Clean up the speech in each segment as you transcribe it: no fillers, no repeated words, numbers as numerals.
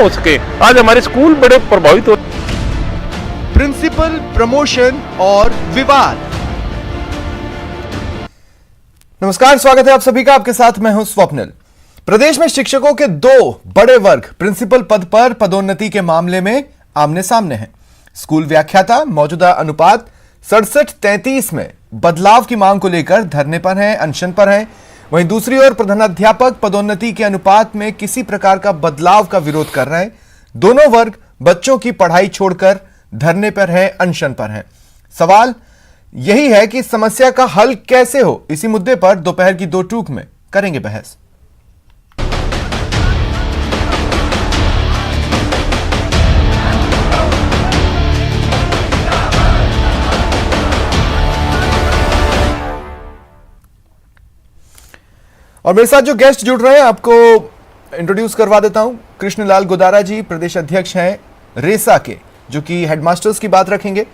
हो सके। आज हमारे स्कूल बड़े प्रभावित हो। प्रिंसिपल प्रमोशन और विवाद। नमस्कार, स्वागत है आप सभी का। आपके साथ मैं हूं स्वप्निल। प्रदेश में शिक्षकों के दो बड़े वर्ग प्रिंसिपल पद पर पदोन्नति के मामले में आमने सामने हैं। स्कूल व्याख्याता मौजूदा अनुपात 67-33 में बदलाव की मांग को लेकर धरने पर हैं, अनशन पर हैं। वहीं दूसरी ओर प्रधानाध्यापक पदोन्नति के अनुपात में किसी प्रकार का बदलाव का विरोध कर रहे हैं। दोनों वर्ग बच्चों की पढ़ाई छोड़कर धरने पर है, अनशन पर हैं। सवाल यही है कि इस समस्या का हल कैसे हो। इसी मुद्दे पर दोपहर की दो टूक में करेंगे बहस। और मेरे साथ जो गेस्ट जुड़ रहे हैं आपको इंट्रोड्यूस करवा देता हूं। कृष्णलाल गोदारा जी प्रदेश अध्यक्ष हैं रेसा के, जो कि हेडमास्टर्स की बात रखेंगे।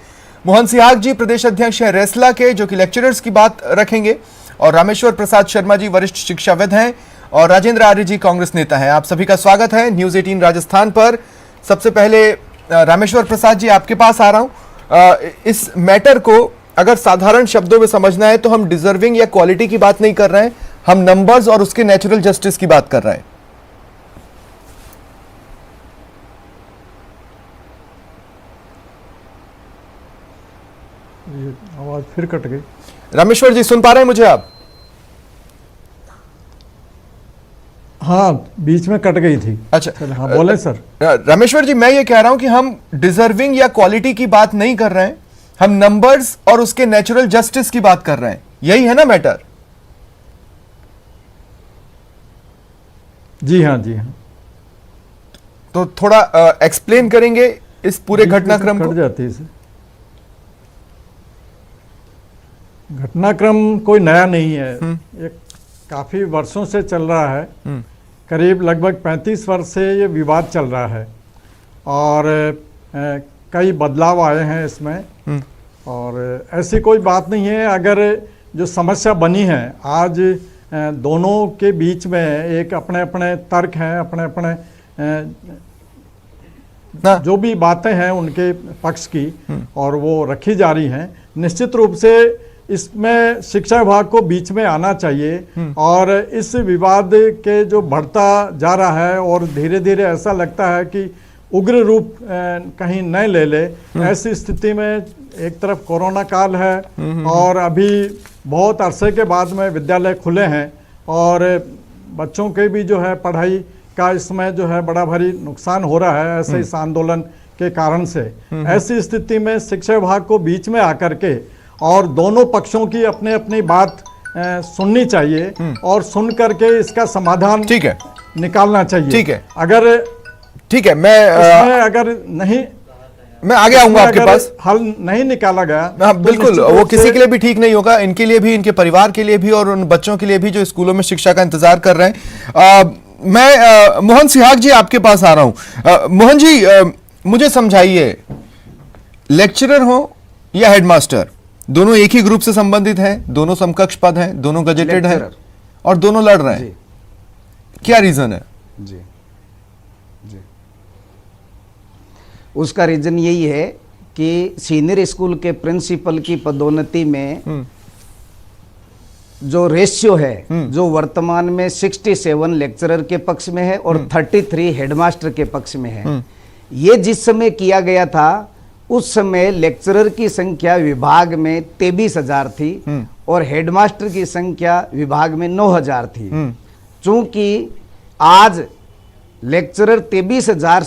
मोहन सिहाग जी प्रदेश अध्यक्ष हैं रेसला के, जो कि लेक्चरर्स की बात रखेंगे। और रामेश्वर प्रसाद शर्मा जी वरिष्ठ शिक्षाविद हैं। और राजेंद्र आर्य जी कांग्रेस नेता हैं। आप सभी का स्वागत है न्यूज 18 राजस्थान पर। सबसे पहले रामेश्वर प्रसाद जी आपके पास आ रहा हूं। इस मैटर को अगर साधारण शब्दों में समझना है तो हम डिजर्विंग या क्वालिटी की बात नहीं कर रहे हैं, हम नंबर्स और उसके नेचुरल जस्टिस की बात कर रहे हैं। ये आवाज फिर कट गई। रामेश्वर जी सुन पा रहे हैं मुझे आप? हाँ, बीच में कट गई थी। अच्छा, हाँ बोले सर। रामेश्वर जी मैं ये कह रहा हूं कि हम डिजर्विंग या क्वालिटी की बात नहीं कर रहे हैं, हम नंबर्स और उसके नेचुरल जस्टिस की बात कर रहे हैं। यही है ना मैटर? जी हाँ, जी हाँ। तो थोड़ा एक्सप्लेन करेंगे इस पूरे घटनाक्रम को? कट जाती है सर। घटनाक्रम कोई नया नहीं है, ये काफी वर्षों से चल रहा है। करीब लगभग 35 वर्ष से ये विवाद चल रहा है और कई बदलाव आए हैं इसमें। और ऐसी कोई बात नहीं है। अगर जो समस्या बनी है आज दोनों के बीच में एक अपने अपने तर्क हैं, अपने अपने जो भी बातें हैं उनके पक्ष की, और वो रखी जा रही हैं। निश्चित रूप से इसमें शिक्षा विभाग को बीच में आना चाहिए। और इस विवाद के जो बढ़ता जा रहा है और धीरे धीरे ऐसा लगता है कि उग्र रूप कहीं न ले ले, ऐसी स्थिति में एक तरफ कोरोना काल है और अभी बहुत अरसे के बाद में विद्यालय खुले हैं और बच्चों के भी जो है पढ़ाई का इसमें जो है बड़ा भारी नुकसान हो रहा है ऐसे इस आंदोलन के कारण से। ऐसी स्थिति में शिक्षा विभाग को बीच में आकर के और दोनों पक्षों की अपनी अपनी बात सुननी चाहिए और सुन करके इसका समाधान ठीक है निकालना चाहिए। ठीक है, अगर ठीक है, मैं अगर नहीं, मैं आगे आऊंगा आपके पास। हल नहीं निकाला गया, हाँ बिल्कुल, वो किसी के लिए भी ठीक नहीं होगा, इनके लिए भी, इनके परिवार के लिए भी और उन बच्चों के लिए भी जो स्कूलों में शिक्षा का इंतजार कर रहे हैं। मैं मोहन सिहाग जी आपके पास आ रहा हूं। मोहन जी मुझे समझाइए, लेक्चरर हो या हेडमास्टर, दोनों एक ही ग्रुप से संबंधित हैं, दोनों समकक्ष पद हैं, दोनों गजेटेड हैं और दोनों लड़ रहे हैं। क्या रीजन है? जी जी उसका रीजन यही है कि सीनियर स्कूल के प्रिंसिपल की पदोन्नति में जो रेशियो है, जो वर्तमान में 67 लेक्चरर के पक्ष में है और 33 हेडमास्टर के पक्ष में है। ये जिस समय किया गया था उस समय लेक्चरर की संख्या विभाग में 23,000 थी और हेडमास्टर की संख्या विभाग में 9,000 थी। चूंकि आज लेक्चरर 23,000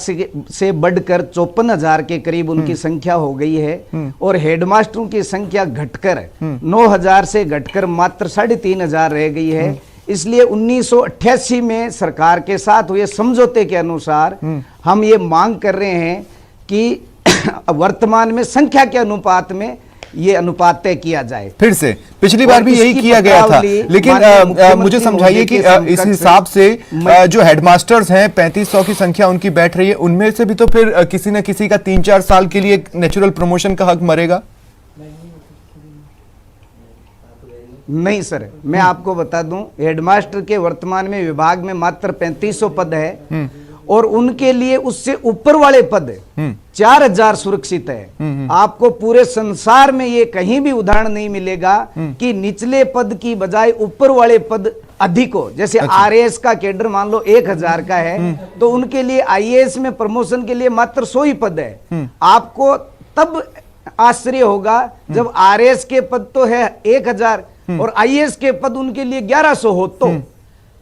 से बढ़कर 54,000 के करीब उनकी संख्या हो गई है और हेडमास्टरों की संख्या घटकर 9,000 से घटकर मात्र 3,500 रह गई है। इसलिए 1988 में सरकार के साथ हुए समझौते के अनुसार हम ये मांग कर रहे हैं कि वर्तमान में संख्या के अनुपात में ये अनुपात तय किया जाए। फिर से पिछली बार भी यही किया गया था, लेकिन मुझे समझाइए कि इस हिसाब से जो हेडमास्टर्स हैं 3500 की संख्या उनकी बैठ रही है, उनमें से भी तो फिर किसी न किसी का 3-4 साल के लिए नेचुरल प्रमोशन का हक मरेगा। नहीं सर, मैं आपको बता दूं, हेडमास्टर के वर्तमान में विभाग में मात्र 3500 पद है और उनके लिए उससे ऊपर वाले पद 4000 सुरक्षित है। आपको पूरे संसार में ये कहीं भी उदाहरण नहीं मिलेगा कि निचले पद की बजाय ऊपर वाले पद अधिक हो। जैसे आरएएस का कैडर मान लो 1000 का है, तो उनके लिए आईएएस में प्रमोशन के लिए मात्र 100 ही पद है। आपको तब आश्चर्य होगा जब आरएएस के पद तो है 1000 और आईएएस के पद उनके लिए 1100 हो।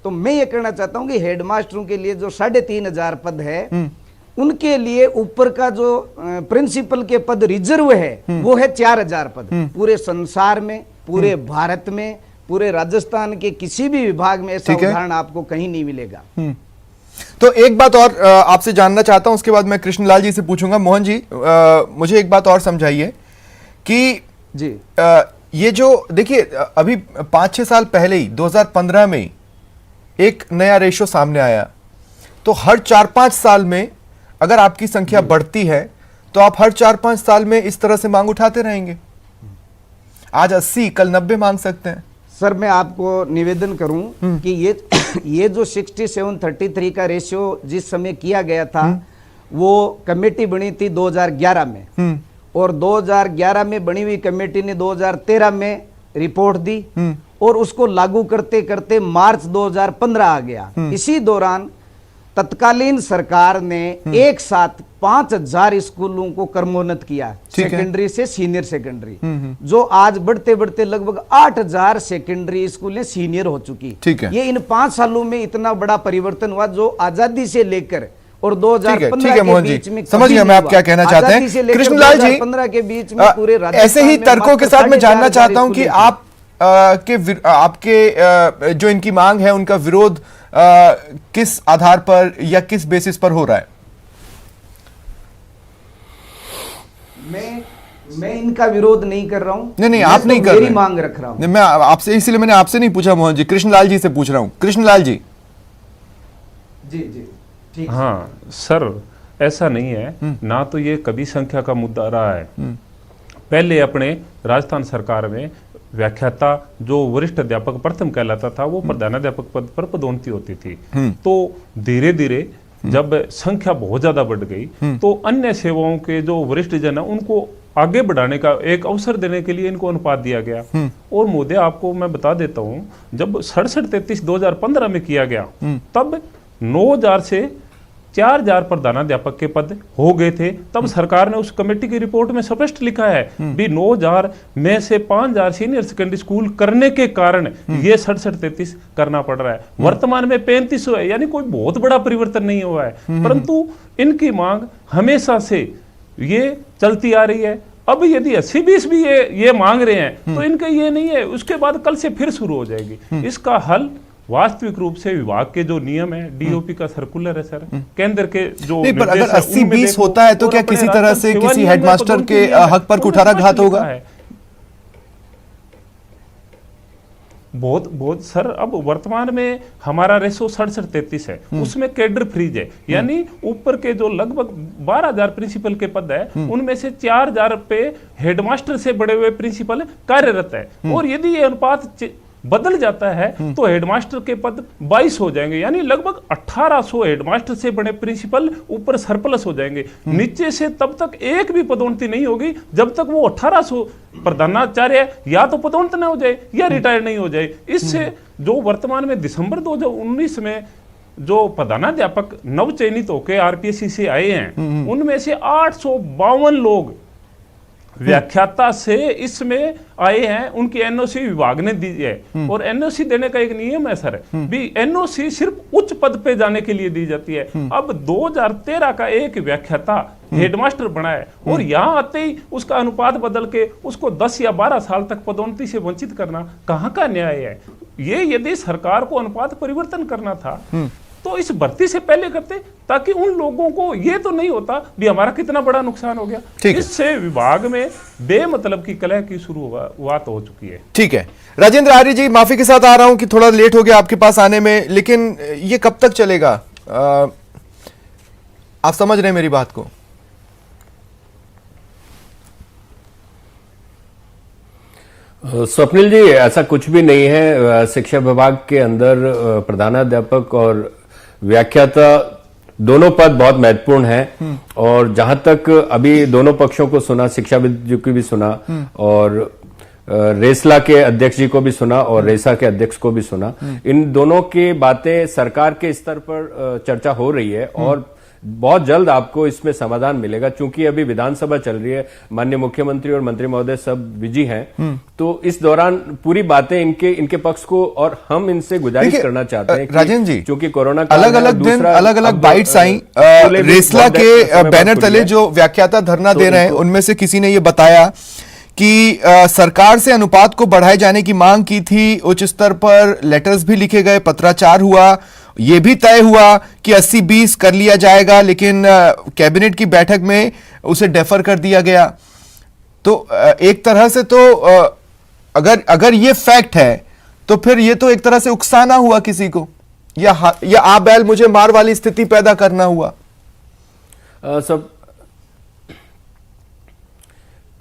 तो मैं ये कहना चाहता हूं कि हेडमास्टरों के लिए जो 3500 पद है, उनके लिए ऊपर का जो प्रिंसिपल के पद रिजर्व है वो है 4000 पद। पूरे संसार में, पूरे भारत में, पूरे राजस्थान के किसी भी विभाग में ऐसा उदाहरण आपको कहीं नहीं मिलेगा। तो एक बात और आपसे जानना चाहता हूं, उसके बाद मैं कृष्णलाल जी से पूछूंगा। मोहन जी, मुझे एक बात और समझाइए कि जी ये जो देखिए अभी 5-6 साल पहले ही 2015 में एक नया रेशो सामने आया, तो हर 4-5 साल में अगर आपकी संख्या बढ़ती है तो आप हर 4-5 साल में इस तरह से मांग उठाते रहेंगे। आज 80, कल 90 मांग सकते हैं। सर, मैं आपको निवेदन करूं कि ये जो 67-33 का रेशियो जिस समय किया गया था, वो कमेटी बनी थी 2011 में, और 2011 में बनी हुई कमेटी ने 2013 में रिपोर्ट दी और उसको लागू करते करते मार्च 2015 आ गया। इसी दौरान तत्कालीन सरकार ने एक साथ 5000 स्कूलों को क्रमोन्नत किया, सेकेंडरी से सीनियर सेकेंडरी, जो आज बढ़ते बढ़ते लगभग 8000 सेकेंडरी स्कूलें सीनियर हो चुकी। ये इन 5 सालों में इतना बड़ा परिवर्तन हुआ, जो आजादी से लेकर और 2015 के बीच में समझ गया मैं आप क्या कहना चाहते हैं। कृष्णलाल जी, 2015 के बीच में पूरे ऐसे ही तर्कों के साथ मैं जानना चाहता हूं कि आप आपके जो इनकी मांग है उनका विरोध किस आधार पर या किस बेसिस पर हो रहा है? मैं इनका विरोध नहीं कर रहा हूं। नहीं, आप नहीं कर रहे, मेरी मांग रख रहा हूं। मैं आपसे, इसीलिए मैंने आपसे नहीं पूछा मोहन जी, कृष्णलाल जी से पूछ रहा हूं। कृष्णलाल जी। जी ठीक। हाँ सर, ऐसा नहीं है ना, तो ये कभी संख्या का मुद्दा रहा है। पहले अपने राजस्थान सरकार में व्याख्याता जो वरिष्ठ अध्यापक प्रथम कहलाता था, वो प्रधानाध्यापक पद पर पदोन्नति होती थी। तो धीरे धीरे जब संख्या बहुत ज्यादा बढ़ गई, तो अन्य सेवाओं के जो वरिष्ठ जन है उनको आगे बढ़ाने का एक अवसर देने के लिए इनको अनुपात दिया गया। और महोदय, आपको मैं बता देता हूं, जब 67-33 2015 में किया गया, तब 9000 से 4000 प्रधानाध्यापक के पद हो गए थे। तब सरकार ने उस कमेटी की रिपोर्ट में स्पष्ट लिखा है भी 9000 में से 5000 सीनियर सेकेंडरी स्कूल करने के कारण ये 67-33 करना पड़ रहा है। वर्तमान में 3500 है, यानी कोई बहुत बड़ा परिवर्तन नहीं हुआ है। परंतु इनकी मांग हमेशा से ये चलती आ रही है। अब यदि 80-20 भी ये मांग रहे हैं, तो इनका ये नहीं है, उसके बाद कल से फिर शुरू हो जाएगी। इसका हल वास्तविक रूप से विभाग के जो नियम है, डीओपी का सर्कुलर है सर, केंद्र के जो नहीं, पर अगर 80-20 होता है तो क्या किसी तरह से किसी हेडमास्टर के हक पर कुठाराघात होगा? बहुत सर, अब वर्तमान में हमारा रेशो 67-33 है, उसमें कैडर फ्रीज है, यानी ऊपर के जो लगभग 12000 प्रिंसिपल के पद है, उनमें से 4000 पे हेडमास्टर से बड़े हुए प्रिंसिपल कार्यरत है। और यदि ये अनुपात बदल जाता है तो हेडमास्टर के पद 22 हो जाएंगे, यानी लगभग 1800 हेडमास्टर से बड़े प्रिंसिपल ऊपर सरप्लस हो जाएंगे। नीचे से तब तक एक भी पदोन्नति नहीं होगी जब तक वो 1800 प्रधानाचार्य या तो पदोन्नत न हो जाए या रिटायर नहीं हो जाए। इससे जो वर्तमान में दिसंबर 2019 में जो प्रधानाध्यापक नव चयनित होकर आरपीएससी से आए हैं, उनमें से 852 लोग व्याख्याता से इसमें आए हैं, उनकी एनओसी विभाग ने दी है। और एनओसी देने का एक नियम है सर, भी एनओसी सिर्फ उच्च पद पे जाने के लिए दी जाती है। अब 2013 का एक व्याख्याता हेडमास्टर बना है और यहां आते ही उसका अनुपात बदल के उसको 10 या 12 साल तक पदोन्नति से वंचित करना कहां का न्याय है? ये यदि सरकार को अनुपात परिवर्तन करना था तो इस भर्ती से पहले करते, ताकि उन लोगों को ये तो नहीं होता भी हमारा कितना बड़ा नुकसान हो गया। इससे विभाग में बेमतलब की कलह की शुरुआत हो चुकी है। ठीक है, राजेंद्र आर्य जी, माफी के साथ आ रहा हूं कि थोड़ा लेट हो गया आपके पास आने में, लेकिन ये कब तक चलेगा? आप समझ रहे हैं मेरी बात को? स्वप्निल जी, ऐसा कुछ भी नहीं है। शिक्षा विभाग के अंदर प्रधानाध्यापक और व्याख्याता दोनों पद बहुत महत्वपूर्ण हैं। और जहां तक अभी दोनों पक्षों को सुना, शिक्षाविद जी को भी सुना और रेसला के अध्यक्ष जी को भी सुना और रेसा के अध्यक्ष को भी सुना, इन दोनों की बातें सरकार के स्तर पर चर्चा हो रही है और बहुत जल्द आपको इसमें समाधान मिलेगा। चूंकि अभी विधानसभा चल रही है, माननीय मुख्यमंत्री और मंत्री महोदय सब बिजी हैं, तो इस दौरान पूरी बातें इनके पक्ष को, और हम इनसे गुजारिश करना चाहते हैं राजेंद्र जी, क्योंकि कोरोना अलग अलग दिन अलग अलग बाइट्स आई। रेसला के बैनर तले जो व्याख्याता धरना दे रहे हैं उनमें से किसी ने ये बताया कि सरकार से अनुपात को बढ़ाए जाने की मांग की थी, उच्च स्तर पर लेटर्स भी लिखे गए, पत्राचार हुआ, यह भी तय हुआ कि 80-20 कर लिया जाएगा, लेकिन कैबिनेट की बैठक में उसे डेफर कर दिया गया। तो एक तरह से तो अगर ये फैक्ट है तो फिर ये तो एक तरह से उकसाना हुआ किसी को, या आ बैल मुझे मार वाली स्थिति पैदा करना हुआ।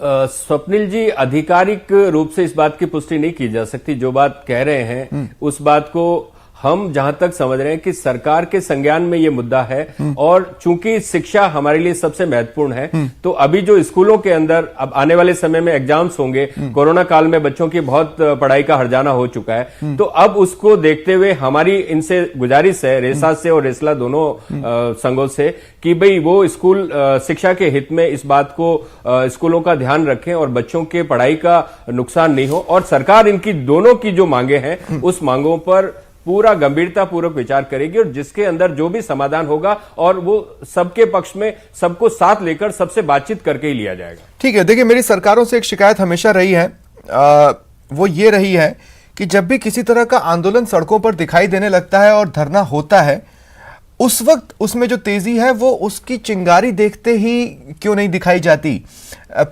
स्वप्निल जी, आधिकारिक रूप से इस बात की पुष्टि नहीं की जा सकती। जो बात कह रहे हैं उस बात को हम जहां तक समझ रहे हैं कि सरकार के संज्ञान में ये मुद्दा है, और चूंकि शिक्षा हमारे लिए सबसे महत्वपूर्ण है, तो अभी जो स्कूलों के अंदर अब आने वाले समय में एग्जाम्स होंगे, कोरोना काल में बच्चों की बहुत पढ़ाई का हर्जाना हो चुका है, तो अब उसको देखते हुए हमारी इनसे गुजारिश है, रेसा से और रेसला दोनों संघों से, कि भाई वो स्कूल शिक्षा के हित में इस बात को स्कूलों का ध्यान रखें और बच्चों के पढ़ाई का नुकसान नहीं हो, और सरकार इनकी दोनों की जो मांगे हैं उस मांगों पर पूरा गंभीरता पूर्वक विचार करेगी, और जिसके अंदर जो भी समाधान होगा और वो सबके पक्ष में सबको साथ लेकर सबसे बातचीत करके ही लिया जाएगा। ठीक है, देखिए मेरी सरकारों से एक शिकायत हमेशा रही है, वो ये रही है कि जब भी किसी तरह का आंदोलन सड़कों पर दिखाई देने लगता है और धरना होता है, उस वक्त उसमें जो तेजी है वो उसकी चिंगारी देखते ही क्यों नहीं दिखाई जाती,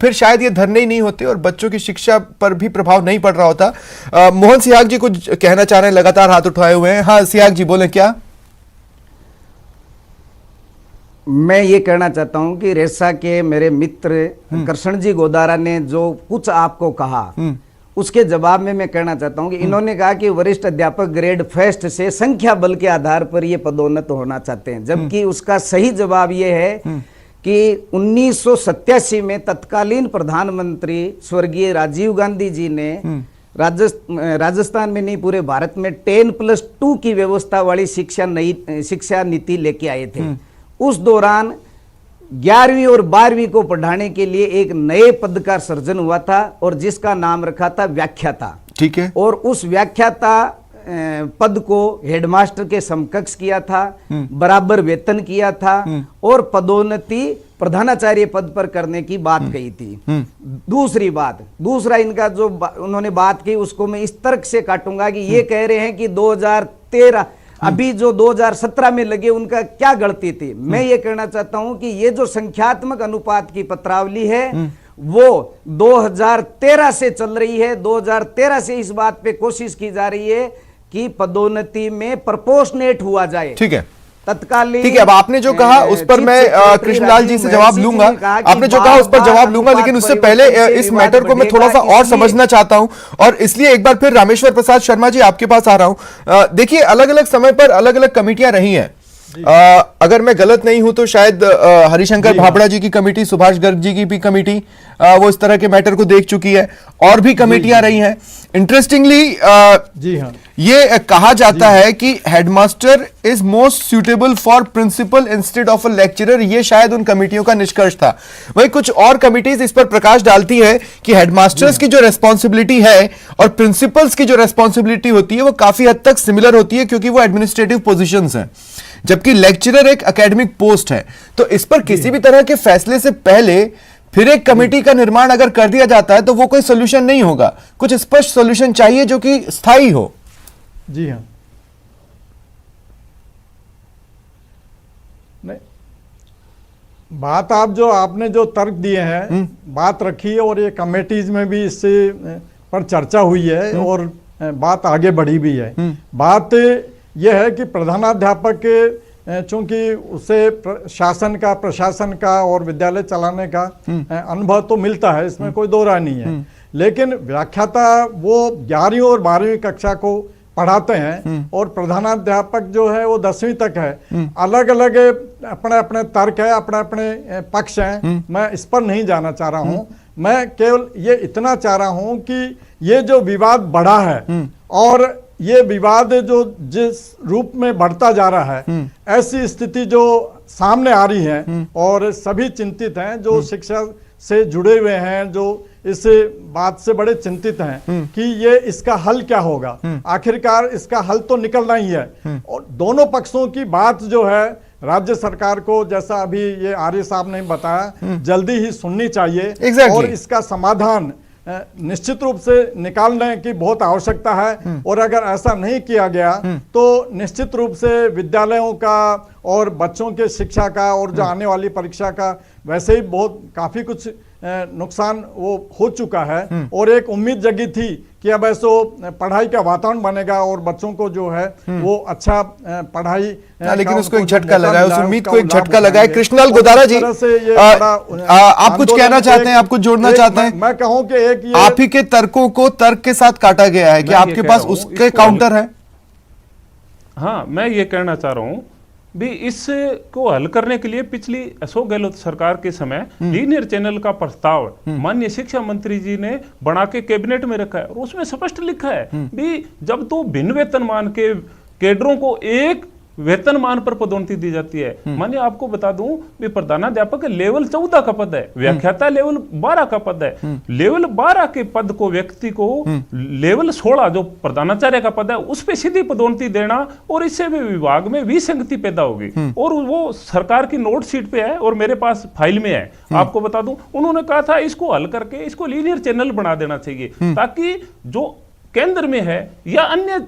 फिर शायद ये धरने ही नहीं होते और बच्चों की शिक्षा पर भी प्रभाव नहीं पड़ रहा होता। मोहन सिहाग जी कुछ कहना चाह रहे हैं, लगातार हाथ उठाए हुए हैं। हाँ सिहाग जी बोलें। क्या मैं ये कहना चाहता हूं कि रेसा के मेरे मित्र कृष्ण जी गोदारा ने जो कुछ आपको कहा उसके जवाब में मैं कहना चाहता हूं कि इन्होंने कहा कि वरिष्ठ अध्यापक ग्रेड फर्स्ट से संख्या बल के आधार पर ये पदोन्नत होना चाहते हैं, जबकि उसका सही जवाब ये है कि 1987 में तत्कालीन प्रधानमंत्री स्वर्गीय राजीव गांधी जी ने राजस्थान में नहीं पूरे भारत में 10+2 की व्यवस्था वाली शिक्षा नीति लेके आए थे। उस दौरान 11वीं और 12वीं को पढ़ाने के लिए एक नए पद का सृजन हुआ था और जिसका नाम रखा था व्याख्याता। ठीक है। और उस व्याख्याता पद को हेडमास्टर के समकक्ष किया था, बराबर वेतन किया था और पदोन्नति प्रधानाचार्य पद पर करने की बात कही थी। दूसरा इनका जो उन्होंने बात की उसको मैं इस तर्क से काटूंगा कि ये कह रहे हैं कि 2013 अभी जो 2017 में लगे उनका क्या गलती थी। मैं ये कहना चाहता हूं कि ये जो संख्यात्मक अनुपात की पत्रावली है वो 2013 से चल रही है। 2013 से इस बात पे कोशिश की जा रही है कि पदोन्नति में प्रोपोर्शनेट हुआ जाए। ठीक है, तत्कालीन। ठीक है, अब आपने जो कहा उस पर मैं कृष्णलाल जी से जवाब लूंगा, आपने जो कहा उस पर जवाब लूंगा, लेकिन उससे पहले इस मैटर को मैं थोड़ा सा और समझना चाहता हूं और इसलिए एक बार फिर रामेश्वर प्रसाद शर्मा जी आपके पास आ रहा हूं। देखिए अलग अलग समय पर अलग अलग कमेटियां रही हैं, अगर मैं गलत नहीं हूं तो शायद हरिशंकर भाबड़ा जी की कमेटी, सुभाष गर्ग जी की भी कमेटी वो इस तरह के मैटर को देख चुकी है, और भी कमेटियां रही हैं। इंटरेस्टिंगली जी हाँ, ये कहा जाता है कि headmaster is most suitable for principal instead of a lecturer, ये शायद उन कमेटियों का निष्कर्ष था। वहीं कुछ और कमिटीज इस पर प्रकाश डालती है कि हेडमास्टर्स की जो रेस्पॉन्सिबिलिटी है और प्रिंसिपल्स की जो रेस्पॉन्सिबिलिटी होती है वो काफी हद तक सिमिलर होती है, क्योंकि वो एडमिनिस्ट्रेटिव पोजीशंस हैं, जबकि लेक्चरर एक एकेडमिक पोस्ट है। तो इस पर किसी भी तरह के फैसले से पहले फिर एक कमेटी का निर्माण अगर कर दिया जाता है तो वो कोई सोल्यूशन नहीं होगा, कुछ स्पष्ट सोल्यूशन चाहिए जो कि स्थायी हो। जी हाँ, नहीं बात आप जो आपने जो तर्क दिए हैं बात रखी है और ये कमेटीज में भी इससे पर चर्चा हुई है और बात आगे बढ़ी भी है। बात यह है कि प्रधानाध्यापक के चूंकि उसे शासन का, प्रशासन का और विद्यालय चलाने का अनुभव तो मिलता है, इसमें कोई दो राय नहीं है, लेकिन व्याख्याता वो 11वीं और 12वीं कक्षा को पढ़ाते हैं और प्रधानाध्यापक जो है वो 10वीं तक है। अलग अलग अपने अपने तर्क है, अपने अपने पक्ष हैं, मैं इस पर नहीं जाना चाह रहा हूं। मैं केवल ये इतना चाह रहा हूं कि ये जो विवाद बढ़ा है और ये विवाद जो जिस रूप में बढ़ता जा रहा है, ऐसी स्थिति जो सामने आ रही है और सभी चिंतित हैं, जो शिक्षा से जुड़े हुए हैं, जो इस बात से बड़े चिंतित हैं कि ये इसका हल क्या होगा। आखिरकार इसका हल तो निकलना ही है और दोनों पक्षों की बात जो है राज्य सरकार को, जैसा अभी ये आर्य साहब ने बताया, जल्दी ही सुननी चाहिए। Exactly. और इसका समाधान निश्चित रूप से निकालने की बहुत आवश्यकता है। और अगर ऐसा नहीं किया गया तो निश्चित रूप से विद्यालयों का और बच्चों के शिक्षा का और जो आने वाली परीक्षा का वैसे ही बहुत काफी कुछ नुकसान वो हो चुका है। और एक उम्मीद जगी थी कि अब ऐसो पढ़ाई का वातावरण बनेगा और बच्चों को जो है वो अच्छा पढ़ाई, लेकिन उसको एक झटका लगा है, उस उम्मीद को एक झटका लगा है। कृष्णलाल गोदारा जी, आप कुछ कहना चाहते हैं, आप कुछ जोड़ना चाहते हैं? मैं कहूं कि एक ये आप ही के तर्कों को तर्क के साथ काटा गया है कि आपके पास उसके काउंटर है? हाँ, मैं ये कहना चाह रहा हूं भी इसको हल करने के लिए पिछली अशोक गहलोत सरकार के समय लीनियर चैनल का प्रस्ताव माननीय शिक्षा मंत्री जी ने बना के कैबिनेट में रखा है और उसमें स्पष्ट लिखा है भी जब तो भिन्न वेतनमान के कैडरों को एक वेतनमान पर पदोन्नति दी जाती है। मानिए आपको बता दूं भी प्रधानाध्यापक लेवल 14 का पद है, व्याख्याता लेवल 12 का पद है। लेवल 12 के पद को व्यक्ति को लेवल 16 जो प्रधानाचार्य का पद है उस पे सीधी पदोन्नति देना, और इससे भी विभाग में विसंगति पैदा होगी। और वो सरकार की नोट शीट पे है और मेरे पास फाइल में है। आपको बता दूं उन्होंने कहा था इसको हल करके इसको लीनियर चैनल बना देना चाहिए, ताकि जो केंद्र में है या अन्य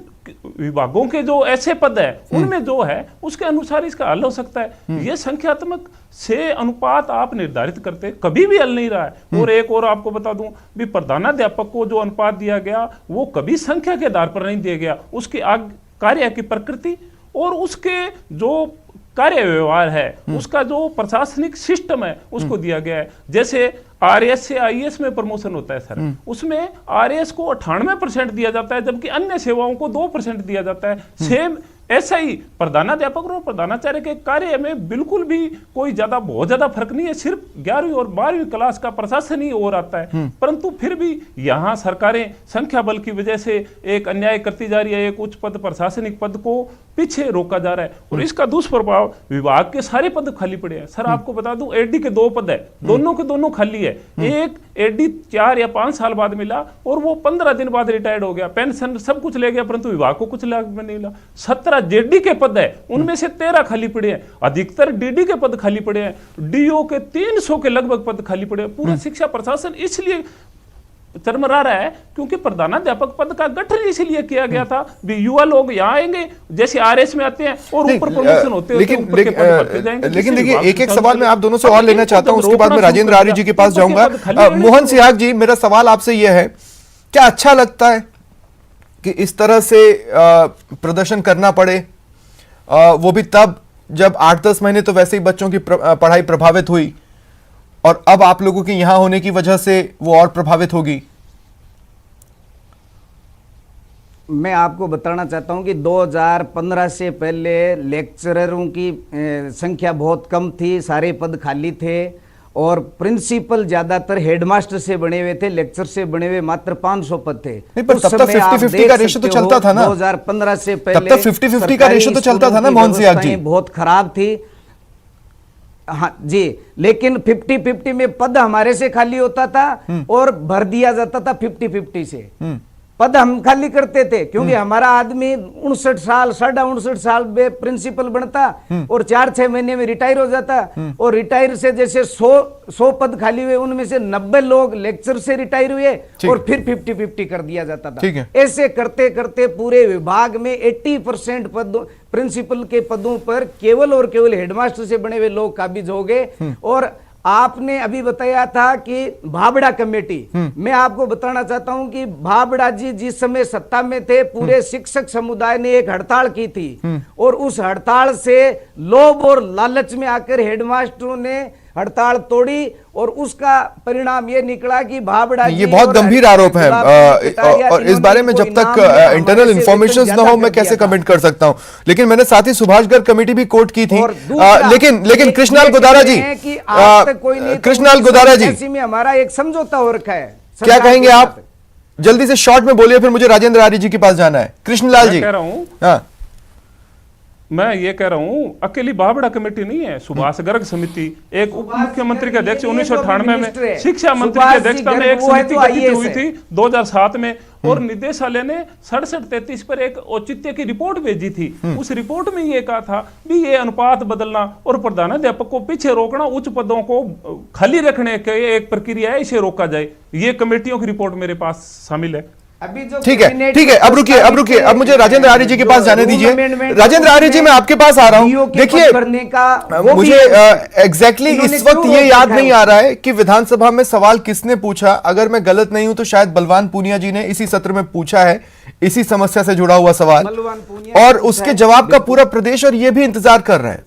विभागों के जो ऐसे पद है उनमें जो है उसके अनुसार इसका हल हो सकता है। ये संख्यात्मक से अनुपात आप निर्धारित करते कभी भी हल नहीं रहा है। और एक और आपको बता दूं भी प्रधानाध्यापक को जो अनुपात दिया गया वो कभी संख्या के आधार पर नहीं दिया गया, उसके कार्य की प्रकृति और उसके जो कार्य व्यवहार है, उसका जो प्रशासनिक सिस्टम है उसको दिया गया है। जैसे आरएस से आईएएस में प्रमोशन होता है सर, उसमें आरएस को 98% दिया जाता है जबकि अन्य सेवाओं को 2% दिया जाता है। सेम ऐसा ही प्रधानाध्यापक और प्रधानाचार्य के कार्य में बिल्कुल भी कोई बहुत ज्यादा फर्क नहीं है, सिर्फ 11वीं और 12वीं क्लास का प्रशासन ही और आता है। परंतु फिर भी यहाँ सरकारें संख्या बल की वजह से एक अन्याय करती जा रही है, एक उच्च पद प्रशासनिक पद को पीछे रोका जा रहा है और इसका दुष्प्रभाव विभाग के सारे पद खाली पड़े हैं। सर आपको बता दूं एडी के 2 पद है, दोनों के दोनों खाली है। एक एडी 4 या 5 साल बाद मिला और वो 15 दिन बाद रिटायर्ड हो गया, पेंशन सब कुछ ले गया, परंतु विभाग को कुछ लाभ में नहीं मिला। 17 जेडी के पद है उनमें से 13 खाली पड़े हैं, अधिकतर डीडी के पद खाली पड़े हैं, डीओ के 300 के लगभग पद खाली पड़े हैं। पूरा शिक्षा प्रशासन इसलिए चरमरा रहा है क्योंकि प्रधानाध्यापक पद का गठन इसलिए किया गया था भी युवा लोग यहाँ आएंगे जैसे आरएस में आते हैं और ऊपर प्रमोशन होते हैं। लेकिन देखिए एक सवाल मैं आप दोनों से और लेना चाहता हूं, उसके बाद मैं राजेंद्र आर्य जी के पास जाऊंगा। मोहन सिहाग जी, मेरा सवाल आपसे यह है, क्या अच्छा लगता है कि इस तरह से प्रदर्शन करना पड़े, वो भी तब जब 8-10 महीने तो वैसे ही बच्चों की पढ़ाई प्रभावित हुई और अब आप लोगों के यहां होने की वजह से वो और प्रभावित होगी? मैं आपको बताना चाहता हूं कि 2015 से पहले लेक्चररों की संख्या बहुत कम थी, सारे पद खाली थे और प्रिंसिपल ज्यादातर हेडमास्टर से बने हुए थे, लेक्चर से बने हुए मात्र 500 पद थे। नहीं, पर तब तक 50-50 का रेशो तो चलता था ना। 2015 से पहले तब तक 50-50 का रेशो तो चलता था ना मोहन सिहाग जी। बहुत खराब थी, हाँ जी, लेकिन 50-50 में पद हमारे से खाली होता था और भर दिया जाता था 50-50 से। पद हम खाली करते थे क्योंकि हमारा आदमी 59 साल 59.5 साल में प्रिंसिपल बनता और 4-6 महीने में रिटायर हो जाता और रिटायर से जैसे 100 पद खाली हुए उनमें से 90 लोग लेक्चर से रिटायर हुए और फिर 50-50 कर दिया जाता था। ऐसे करते करते पूरे विभाग में 80% पद प्रिंसिपल के पदों पर केवल और केवल हेडमास्टर से बने हुए लोग काबिज हो गए। और आपने अभी बताया था कि भाबड़ा कमेटी, मैं आपको बताना चाहता हूं कि भाबड़ा जी जिस समय सत्ता में थे पूरे शिक्षक समुदाय ने एक हड़ताल की थी और उस हड़ताल से लोभ और लालच में आकर हेडमास्टरों ने हड़ताल तोड़ी और उसका परिणाम ये निकला कि भाबड़ा ये बहुत गंभीर आरोप है और इस बारे में जब तक इंटरनल इंफॉर्मेशन न हो मैं कैसे कमेंट कर सकता हूं। लेकिन मैंने साथ ही सुभाषगढ़ कमेटी भी कोर्ट की थी। लेकिन कृष्णलाल गोदारा जी, कृष्णलाल गोदारा जी, में हमारा एक समझौता हो रखा है, क्या कहेंगे आप? जल्दी से शॉर्ट में बोलिए, फिर मुझे राजेंद्र आर्य जी के पास जाना है। कृष्णलाल जी, कह रहा हूं, हाँ, मैं ये कह रहा हूं, अकेली बाबड़ा कमेटी नहीं है, सुभाष गर्ग समिति, एक उप मुख्यमंत्री के अध्यक्ष 1998 में, शिक्षा मंत्री की अध्यक्षता में एक समिति गठित हुई थी 2007 में, और निदेशालय ने 67-33 पर एक औचित्य की रिपोर्ट भेजी थी। उस रिपोर्ट में ये कहा था भी ये अनुपात बदलना और प्रधानाध्यापक को पीछे रोकना, उच्च पदों को खाली रखने की एक प्रक्रिया है, इसे रोका जाए। ये कमेटियों की रिपोर्ट मेरे पास शामिल है। अभी जो ठीक है, अब रुकिए, अब मुझे राजेंद्र आर्य जी के पास जाने दीजिए। राजेंद्र आर्य जी, मैं आपके पास आ रहा हूं। देखिए, मुझे एग्जैक्टली इस वक्त ये याद नहीं आ रहा है कि विधानसभा में सवाल किसने पूछा। अगर मैं गलत नहीं हूं तो शायद बलवान पूनिया जी ने इसी सत्र में पूछा है, इसी समस्या से जुड़ा हुआ सवाल, और उसके जवाब का पूरा प्रदेश और ये भी इंतजार कर रहे हैं।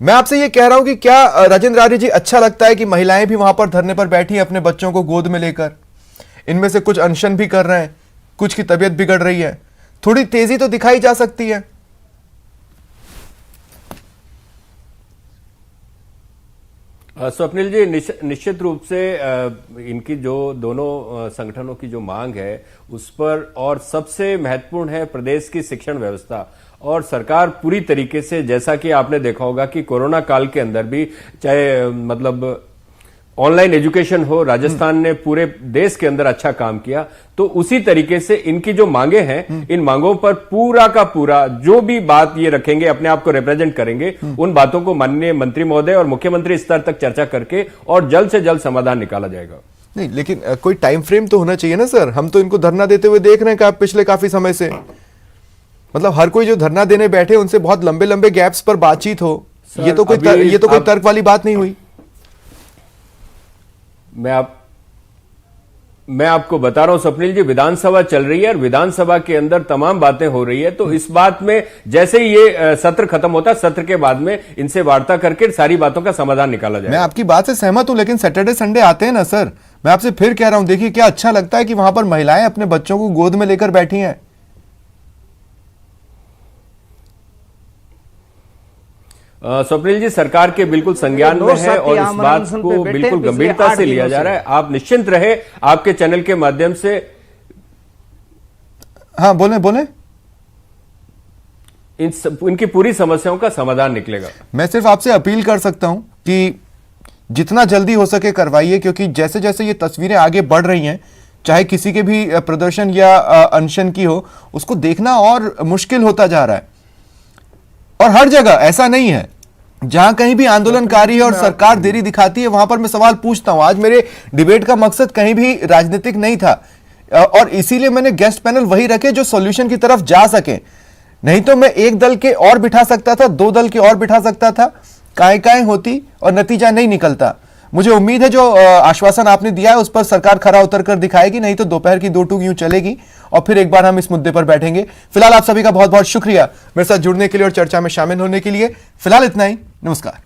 मैं आपसे ये कह रहा हूं कि क्या राजेंद्र आर्य जी, अच्छा लगता है कि महिलाएं भी वहां पर धरने पर बैठी अपने बच्चों को गोद में लेकर? इनमें से कुछ अनशन भी कर रहे हैं, कुछ की तबीयत बिगड़ रही है, थोड़ी तेजी तो दिखाई जा सकती है। स्वप्निल जी, निश्चित रूप से इनकी जो दोनों संगठनों की जो मांग है उस पर, और सबसे महत्वपूर्ण है प्रदेश की शिक्षण व्यवस्था। और सरकार पूरी तरीके से, जैसा कि आपने देखा होगा कि कोरोना काल के अंदर भी, चाहे मतलब ऑनलाइन एजुकेशन हो, राजस्थान ने पूरे देश के अंदर अच्छा काम किया, तो उसी तरीके से इनकी जो मांगे हैं, इन मांगों पर पूरा का पूरा जो भी बात ये रखेंगे, अपने आप को रिप्रेजेंट करेंगे, उन बातों को माननीय मंत्री महोदय और मुख्यमंत्री स्तर तक चर्चा करके और जल्द से जल्द समाधान निकाला जाएगा। नहीं, लेकिन कोई टाइम फ्रेम तो होना चाहिए ना सर। हम तो इनको धरना देते हुए देख रहे हैं पिछले काफी समय से। मतलब हर कोई जो धरना देने बैठे उनसे बहुत लंबे लंबे गैप्स पर बातचीत हो, ये तो कोई तर्क वाली बात नहीं हुई। मैं आपको बता रहा हूं स्वप्निल जी, विधानसभा चल रही है और विधानसभा के अंदर तमाम बातें हो रही है, तो इस बात में जैसे ही ये सत्र खत्म होता है, सत्र के बाद में इनसे वार्ता करके सारी बातों का समाधान निकाला जाए। मैं आपकी बात से सहमत हूं, लेकिन सैटरडे संडे आते हैं ना सर। मैं आपसे फिर कह रहा हूं, देखिए क्या अच्छा लगता है कि वहां पर महिलाएं अपने बच्चों को गोद में लेकर बैठी हैं। स्वप्निल जी, सरकार के बिल्कुल संज्ञान में है और इस बात को बिल्कुल गंभीरता से लिया जा रहा है। आप निश्चिंत रहे, आपके चैनल के माध्यम से। हाँ, बोले। इनकी पूरी समस्याओं का समाधान निकलेगा। मैं सिर्फ आपसे अपील कर सकता हूं कि जितना जल्दी हो सके करवाइए, क्योंकि जैसे जैसे ये तस्वीरें आगे बढ़ रही हैं, चाहे किसी के भी प्रदर्शन या अनशन की हो, उसको देखना और मुश्किल होता जा रहा है। और हर जगह ऐसा नहीं है, जहां कहीं भी आंदोलनकारी है और सरकार देरी दिखाती है, वहां पर मैं सवाल पूछता हूं। आज मेरे डिबेट का मकसद कहीं भी राजनीतिक नहीं था, और इसीलिए मैंने गेस्ट पैनल वही रखे जो सॉल्यूशन की तरफ जा सके। नहीं तो मैं एक दल के और बिठा सकता था, दो दल के और बिठा सकता था, काय होती और नतीजा नहीं निकलता। मुझे उम्मीद है जो आश्वासन आपने दिया है उस पर सरकार खरा उतर कर दिखाएगी, नहीं तो दोपहर की 2 टूक यूं चलेगी और फिर एक बार हम इस मुद्दे पर बैठेंगे। फिलहाल आप सभी का बहुत बहुत शुक्रिया मेरे साथ जुड़ने के लिए और चर्चा में शामिल होने के लिए। फिलहाल इतना ही, नमस्कार।